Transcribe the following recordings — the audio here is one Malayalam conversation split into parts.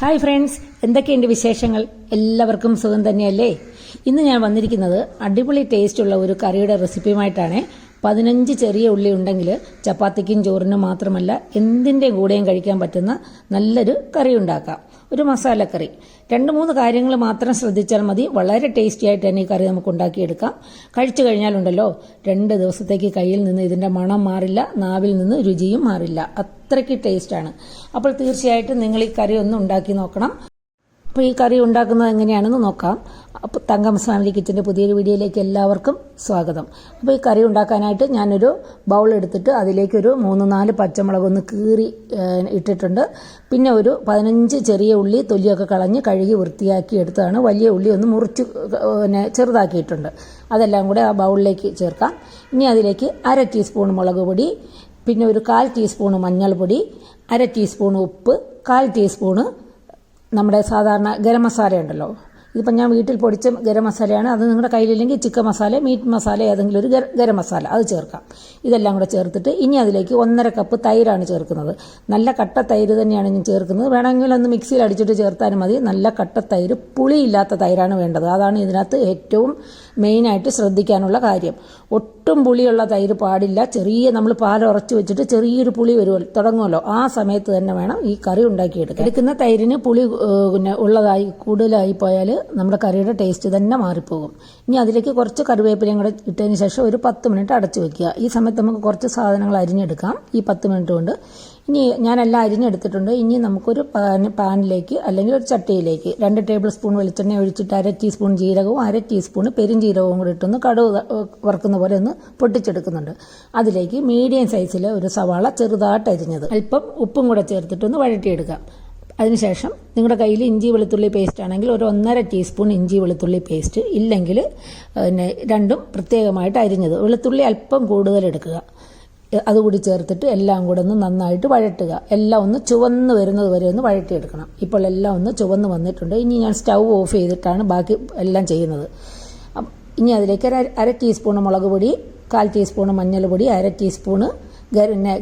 ഹായ് ഫ്രണ്ട്സ്, എന്തൊക്കെയുണ്ട് വിശേഷങ്ങൾ? എല്ലാവർക്കും സുഖം തന്നെയല്ലേ? ഇന്ന് ഞാൻ വന്നിരിക്കുന്നത് അടിപൊളി ടേസ്റ്റുള്ള ഒരു കറിയുടെ റെസിപ്പിയുമായിട്ടാണ്. 15 ചെറിയ ഉള്ളി ഉണ്ടെങ്കിൽ ചപ്പാത്തിക്കും ചോറിനും മാത്രമല്ല എന്തിൻ്റെ കൂടെയും കഴിക്കാൻ പറ്റുന്ന നല്ലൊരു കറി ഉണ്ടാക്കാം. ഒരു മസാലക്കറി. 2-3 കാര്യങ്ങൾ മാത്രം ശ്രദ്ധിച്ചാൽ മതി. വളരെ ടേസ്റ്റി ആയിട്ട് തന്നെ ഈ കറി നമുക്ക് ഉണ്ടാക്കിയെടുക്കാം. കഴിച്ചു കഴിഞ്ഞാലുണ്ടല്ലോ 2 ദിവസത്തേക്ക് കയ്യിൽ നിന്ന് ഇതിൻ്റെ മണം മാറില്ല, നാവിൽ നിന്ന് രുചിയും മാറില്ല. അത്രയ്ക്ക് ടേസ്റ്റാണ്. അപ്പോൾ തീർച്ചയായിട്ടും നിങ്ങൾ ഈ കറി ഒന്ന് ഉണ്ടാക്കി നോക്കണം. അപ്പോൾ ഈ കറി ഉണ്ടാക്കുന്നത് എങ്ങനെയാണെന്ന് നോക്കാം. അപ്പോൾ തങ്കമ്മസ് ഫാമിലി കിച്ചൻ്റെ പുതിയൊരു വീഡിയോയിലേക്ക് എല്ലാവർക്കും സ്വാഗതം. അപ്പോൾ ഈ കറി ഉണ്ടാക്കാനായിട്ട് ഞാനൊരു ബൗൾ എടുത്തിട്ട് അതിലേക്കൊരു 3-4 പച്ചമുളക് ഒന്ന് കീറി ഇട്ടിട്ടുണ്ട്. പിന്നെ ഒരു 15 ചെറിയ ഉള്ളി തൊലിയൊക്കെ കളഞ്ഞ് കഴുകി വൃത്തിയാക്കി എടുത്തതാണ്. വലിയ ഉള്ളി ഒന്ന് മുറിച്ച് ചെറുതാക്കിയിട്ടുണ്ട്. അതെല്ലാം കൂടെ ആ ബൗളിലേക്ക് ചേർക്കാം. ഇനി അതിലേക്ക് 1/2 ടീസ്പൂൺ മുളക് പൊടി, പിന്നെ ഒരു 1/4 ടീസ്പൂൺ മഞ്ഞൾപ്പൊടി, 1/2 ടീസ്പൂൺ ഉപ്പ്, 1/4 ടീസ്പൂണ് നമ്മുടെ സാധാരണ ഗരം മസാല ഉണ്ടല്ലോ. ഇതിപ്പോൾ ഞാൻ വീട്ടിൽ പൊടിച്ച ഗരം മസാലയാണ്. അത് നിങ്ങളുടെ കയ്യിലില്ലെങ്കിൽ ചിക്കൻ മസാല, മീറ്റ് മസാല, ഏതെങ്കിലും ഒരു ഗരം മസാല അത് ചേർക്കാം. ഇതെല്ലാം കൂടെ ചേർത്തിട്ട് ഇനി അതിലേക്ക് 1.5 കപ്പ് തൈരാണ് ചേർക്കുന്നത്. നല്ല കട്ട തൈര് തന്നെയാണ് ഞാൻ ചേർക്കുന്നത്. വേണമെങ്കിൽ ഒന്ന് മിക്സിയിൽ അടിച്ചിട്ട് ചേർത്താലും മതി. നല്ല കട്ട തൈര്, പുളിയില്ലാത്ത തൈരാണ് വേണ്ടത്. അതാണ് ഇതിനകത്ത് ഏറ്റവും മെയിനായിട്ട് ശ്രദ്ധിക്കാനുള്ള കാര്യം. ഒട്ടും പുളിയുള്ള തൈര് പാടില്ല. നമ്മൾ പാൽ ഉറച്ച് വെച്ചിട്ട് ചെറിയൊരു പുളി തുടങ്ങുമല്ലോ, ആ സമയത്ത് തന്നെ വേണം ഈ കറി ഉണ്ടാക്കിയെടുക്കാൻ. എടുക്കുന്ന തൈരിന് പുളി കൂടുതലായി പോയാൽ നമ്മുടെ കറിയുടെ ടേസ്റ്റ് തന്നെ മാറിപ്പോകും. ഇനി അതിലേക്ക് കുറച്ച് കറിവേപ്പിലയും കൂടെ ഇട്ടതിന് ശേഷം ഒരു 10 മിനിറ്റ് അടച്ചു വെക്കുക. ഈ സമയത്ത് നമുക്ക് കുറച്ച് സാധനങ്ങൾ അരിഞ്ഞെടുക്കാം ഈ 10 മിനിറ്റ് കൊണ്ട്. ഇനി ഞാനെല്ലാം അരിഞ്ഞെടുത്തിട്ടുണ്ട്. ഇനി നമുക്കൊരു പാനിലേക്ക് അല്ലെങ്കിൽ ഒരു ചട്ടിയിലേക്ക് 2 ടേബിൾ സ്പൂൺ വെളിച്ചെണ്ണ ഒഴിച്ചിട്ട് 1/2 ടീസ്പൂൺ ജീരകവും 1/2 ടീസ്പൂൺ പെരുംജീരകവും കൂടി ഇട്ടൊന്ന് കടുക് വറുക്കുന്ന പോലെ ഒന്ന് പൊട്ടിച്ചെടുക്കുന്നുണ്ട്. അതിലേക്ക് മീഡിയം സൈസിൽ ഒരു സവാള ചെറുതായിട്ട് അരിഞ്ഞത്, അല്പം ഉപ്പും കൂടെ ചേർത്തിട്ടൊന്ന് വഴറ്റിയെടുക്കാം. അതിനുശേഷം നിങ്ങളുടെ കയ്യിൽ ഇഞ്ചി വെളുത്തുള്ളി പേസ്റ്റ് ആണെങ്കിൽ ഒരു 1.5 ടീസ്പൂൺ ഇഞ്ചി വെളുത്തുള്ളി പേസ്റ്റ്, ഇല്ലെങ്കിൽ രണ്ടും പ്രത്യേകമായിട്ട് അരിഞ്ഞത്. വെളുത്തുള്ളി അല്പം കൂടുതൽ എടുക്കുക. അതുകൂടി ചേർത്തിട്ട് എല്ലാം കൂടെ ഒന്ന് നന്നായിട്ട് വഴട്ടുക. എല്ലാം ഒന്ന് ചുവന്ന് വരുന്നത് വരെ ഒന്ന് വഴറ്റിയെടുക്കണം. ഇപ്പോൾ എല്ലാം ഒന്ന് ചുവന്ന് വന്നിട്ടുണ്ട്. ഇനി ഞാൻ സ്റ്റൗ ഓഫ് ചെയ്തിട്ടാണ് ബാക്കി എല്ലാം ചെയ്യുന്നത്. ഇനി അതിലേക്ക് 1/2 ടീസ്പൂൺ മുളക് പൊടി, 1/4 ടീസ്പൂൺ മഞ്ഞൾപ്പൊടി, 1/2 ടീസ്പൂണ്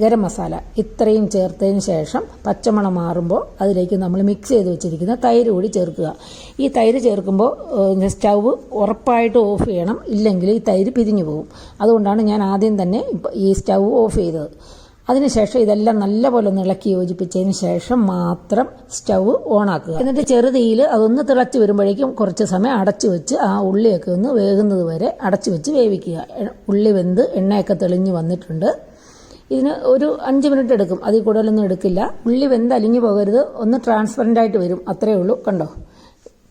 ഗരം മസാല, ഇത്രയും ചേർത്തതിന് ശേഷം പച്ചമണം മാറുമ്പോൾ അതിലേക്ക് നമ്മൾ മിക്സ് ചെയ്ത് വെച്ചിരിക്കുന്ന തൈര് കൂടി ചേർക്കുക. ഈ തൈര് ചേർക്കുമ്പോൾ സ്റ്റൗ ഉറപ്പായിട്ട് ഓഫ് ചെയ്യണം, ഇല്ലെങ്കിൽ ഈ തൈര് പിരിഞ്ഞു പോകും. അതുകൊണ്ടാണ് ഞാൻ ആദ്യം തന്നെ ഈ സ്റ്റൗ ഓഫ് ചെയ്തത്. അതിനുശേഷം ഇതെല്ലാം നല്ലപോലെ ഒന്ന് ഇളക്കി യോജിപ്പിച്ചതിന് ശേഷം മാത്രം സ്റ്റൗ ഓണാക്കുക. എന്നിട്ട് ചെറുതീയിൽ അതൊന്ന് തിളച്ച് വരുമ്പോഴേക്കും കുറച്ച് സമയം അടച്ചു വെച്ച് ആ ഉള്ളിയൊക്കെ ഒന്ന് വേകുന്നത് വരെ അടച്ചു വെച്ച് വേവിക്കുക. ഉള്ളി വെന്ത് എണ്ണയൊക്കെ തെളിഞ്ഞ് വന്നിട്ടുണ്ട്. ഇതിന് ഒരു 5 മിനിറ്റ് എടുക്കും, അതിൽ കൂടുതലൊന്നും എടുക്കില്ല. ഉള്ളി വെന്ത് അലിഞ്ഞു പോകരുത്, ഒന്ന് ട്രാൻസ്പെറൻ്റ് ആയിട്ട് വരും, അത്രയേ ഉള്ളൂ. കണ്ടോ,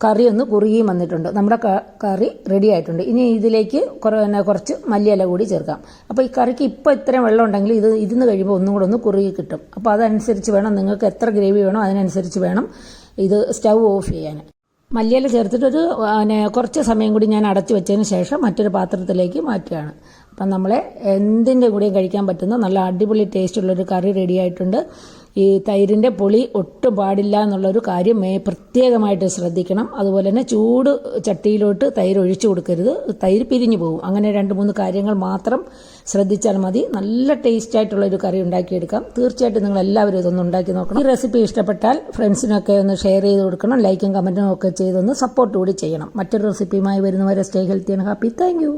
കറി ഒന്ന് കുറുകിയും വന്നിട്ടുണ്ട്. നമ്മുടെ കറി റെഡി ആയിട്ടുണ്ട്. ഇനി ഇതിലേക്ക് കുറച്ച് മല്ലിയില കൂടി ചേർക്കാം. അപ്പോൾ ഈ കറിക്ക് ഇപ്പോൾ ഇത്രയും വെള്ളം ഉണ്ടെങ്കിൽ ഇതിന്ന് കഴിയുമ്പോൾ ഒന്നും കൂടെ ഒന്ന് കുറുകി കിട്ടും. അപ്പോൾ അതനുസരിച്ച് വേണം, നിങ്ങൾക്ക് എത്ര ഗ്രേവി വേണോ അതിനനുസരിച്ച് വേണം ഇത് സ്റ്റൗ ഓഫ് ചെയ്യാൻ. മല്ലിയില ചേർത്തിട്ടൊരു കുറച്ച് സമയം കൂടി ഞാൻ അടച്ചു വെച്ചതിന് ശേഷം മറ്റൊരു പാത്രത്തിലേക്ക് മാറ്റുകയാണ്. അപ്പം നമ്മളെ എന്തിൻ്റെ കൂടെയും കഴിക്കാൻ പറ്റുന്ന നല്ല അടിപൊളി ടേസ്റ്റുള്ളൊരു കറി റെഡി ആയിട്ടുണ്ട്. ഈ തൈരിൻ്റെ പുളി ഒട്ടും പാടില്ല എന്നുള്ളൊരു കാര്യം പ്രത്യേകമായിട്ട് ശ്രദ്ധിക്കണം. അതുപോലെ തന്നെ ചൂട് ചട്ടിയിലോട്ട് തൈര് ഒഴിച്ചു കൊടുക്കരുത്, തൈര് പിരിഞ്ഞു പോകും. അങ്ങനെ 2-3 കാര്യങ്ങൾ മാത്രം ശ്രദ്ധിച്ചാൽ മതി. നല്ല ടേസ്റ്റ് ആയിട്ടുള്ളൊരു കറി ഉണ്ടാക്കിയെടുക്കാം. തീർച്ചയായിട്ടും നിങ്ങൾ എല്ലാവരും ഇതൊന്ന് ഉണ്ടാക്കി നോക്കണം. ഈ റെസിപ്പി ഇഷ്ടപ്പെട്ടാൽ ഫ്രണ്ട്സിനൊക്കെ ഒന്ന് ഷെയർ ചെയ്ത് കൊടുക്കണം. ലൈക്കും കമൻറ്റും ഒക്കെ ചെയ്തൊന്ന് സപ്പോർട്ട് കൂടി ചെയ്യണം. മറ്റൊരു റെസിപ്പിയുമായി വരുന്നവരെ stay healthy and happy. Thank you.